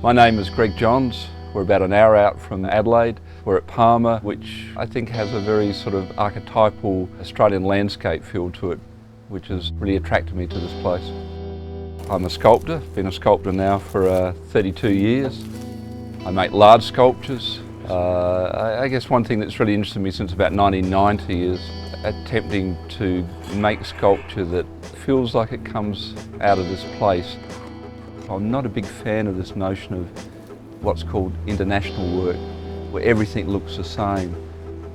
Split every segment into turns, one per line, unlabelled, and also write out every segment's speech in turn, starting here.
My name is Greg Johns. We're about an hour out from Adelaide. We're at Palma, which I think has a very sort of archetypal Australian landscape feel to it, which has really attracted me to this place. I'm a sculptor, been a sculptor now for 32 years. I make large sculptures. I guess one thing that's really interested me since about 1990 is attempting to make sculpture that feels like it comes out of this place. I'm not a big fan of this notion of what's called international work, where everything looks the same.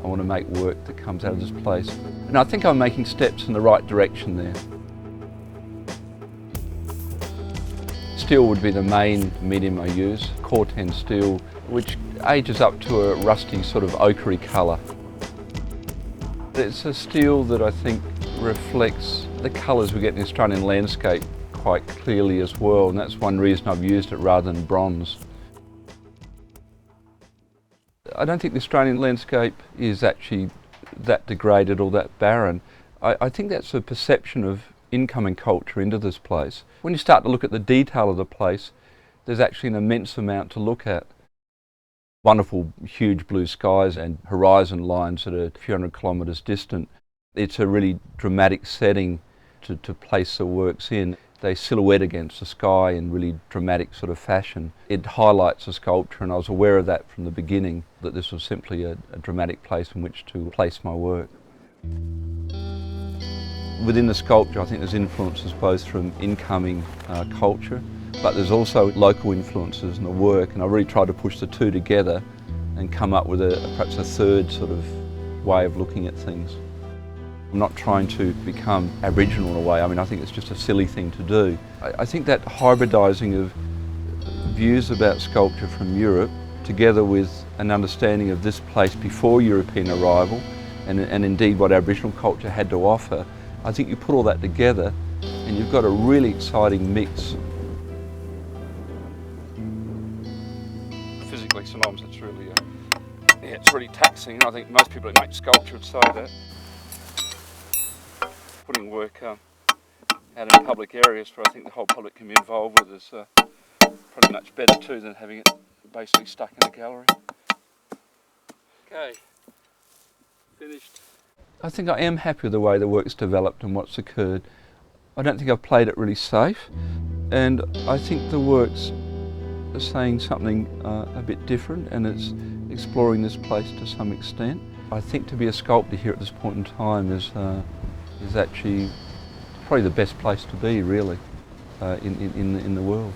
I want to make work that comes out of this place. And I think I'm making steps in the right direction there. Steel would be the main medium I use, Corten steel, which ages up to a rusty sort of ochre colour. It's a steel that I think reflects the colours we get in the Australian landscape quite clearly as well, and that's one reason I've used it rather than bronze. I don't think the Australian landscape is actually that degraded or that barren. I think that's a perception of incoming culture into this place. When you start to look at the detail of the place, there's actually an immense amount to look at. Wonderful huge blue skies and horizon lines that are a few hundred kilometres distant. It's a really dramatic setting to place the works in. They silhouette against the sky in really dramatic sort of fashion. It highlights the sculpture, and I was aware of that from the beginning, that this was simply a dramatic place in which to place my work. Within the sculpture I think there's influences both from incoming culture, but there's also local influences in the work, and I really tried to push the two together and come up with perhaps a third sort of way of looking at things. I'm not trying to become Aboriginal in a way. I mean, I think it's just a silly thing to do. I think that hybridising of views about sculpture from Europe, together with an understanding of this place before European arrival, and indeed what Aboriginal culture had to offer, I think you put all that together and you've got a really exciting mix. Physically, sometimes it's really, it's really taxing. I think most people that make sculpture would say that. Putting work out in public areas where I think the whole public can be involved with is probably much better too than having it basically stuck in a gallery. Okay, finished. I think I am happy with the way the work's developed and what's occurred. I don't think I've played it really safe, and I think the work's saying something a bit different, and it's exploring this place to some extent. I think to be a sculptor here at this point in time is actually probably the best place to be, really, in the world.